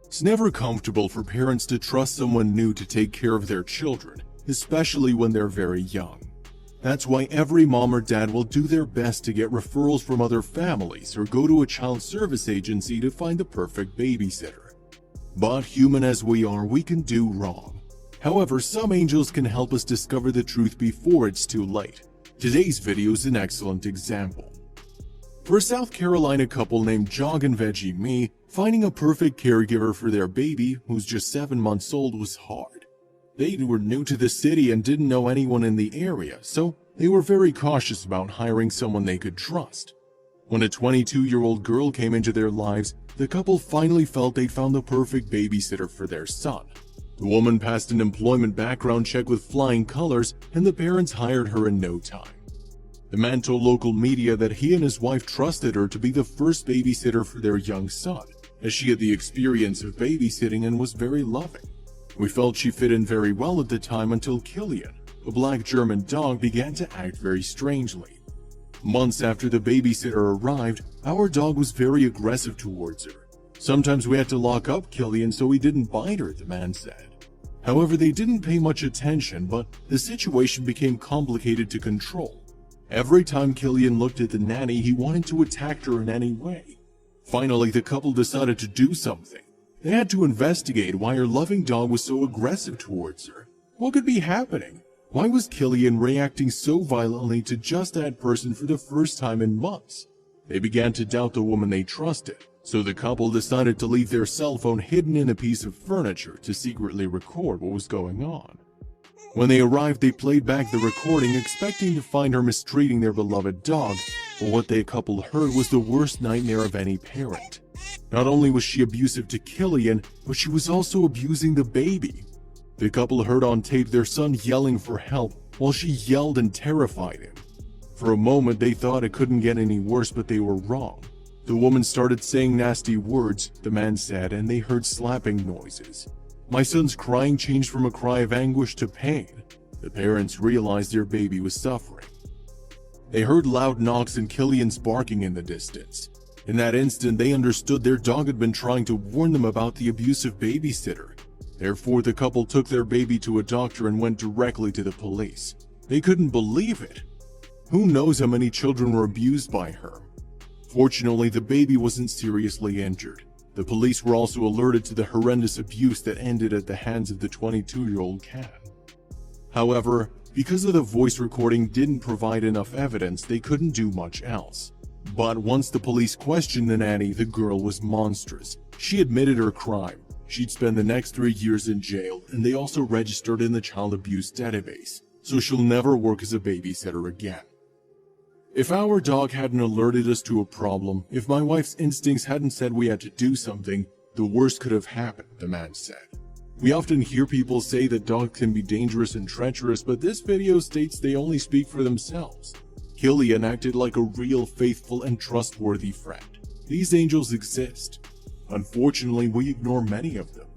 It's never comfortable for parents to trust someone new to take care of their children, especially when they're very young. That's why every mom or dad will do their best to get referrals from other families or go to a child service agency to find the perfect babysitter. But human as we are, we can do wrong. However, some angels can help us discover the truth before it's too late. Today's video is an excellent example. For a South Carolina couple named Jog and Veggie Me, finding a perfect caregiver for their baby, who's just 7 months old, was hard. They were new to the city and didn't know anyone in the area, so they were very cautious about hiring someone they could trust. When a 22-year-old girl came into their lives, the couple finally felt they'd found the perfect babysitter for their son. The woman passed an employment background check with flying colors, and the parents hired her in no time. The man told local media that he and his wife trusted her to be the first babysitter for their young son, as she had the experience of babysitting and was very loving. We felt she fit in very well at the time until Killian, a black German dog, began to act very strangely. Months after the babysitter arrived, our dog was very aggressive towards her. Sometimes we had to lock up Killian so he didn't bite her, the man said. However, they didn't pay much attention, but the situation became complicated to control. Every time Killian looked at the nanny, he wanted to attack her in any way. Finally, the couple decided to do something. They had to investigate why her loving dog was so aggressive towards her. What could be happening? Why was Killian reacting so violently to just that person for the first time in months? They began to doubt the woman they trusted, so the couple decided to leave their cell phone hidden in a piece of furniture to secretly record what was going on. When they arrived, they played back the recording, expecting to find her mistreating their beloved dog, but what the couple heard was the worst nightmare of any parent. Not only was she abusive to Killian, but she was also abusing the baby. The couple heard on tape their son yelling for help while she yelled and terrified him. For a moment, they thought it couldn't get any worse, but they were wrong. The woman started saying nasty words, the man said, and they heard slapping noises. My son's crying changed from a cry of anguish to pain. The parents realized their baby was suffering. They heard loud knocks and Killian's barking in the distance. In that instant, they understood their dog had been trying to warn them about the abusive babysitter. Therefore, the couple took their baby to a doctor and went directly to the police. They couldn't believe it. Who knows how many children were abused by her? Fortunately, the baby wasn't seriously injured. The police were also alerted to the horrendous abuse that ended at the hands of the 22-year-old cat. However, because of the voice recording didn't provide enough evidence, they couldn't do much else. But once the police questioned the nanny, the girl was monstrous. She admitted her crime. She'd spend the next 3 years in jail, and they also registered in the child abuse database, so she'll never work as a babysitter again. If our dog hadn't alerted us to a problem, if my wife's instincts hadn't said we had to do something, the worst could have happened, the man said. We often hear people say that dogs can be dangerous and treacherous, but this video states they only speak for themselves. Killian acted like a real, faithful, and trustworthy friend. These angels exist. Unfortunately, we ignore many of them.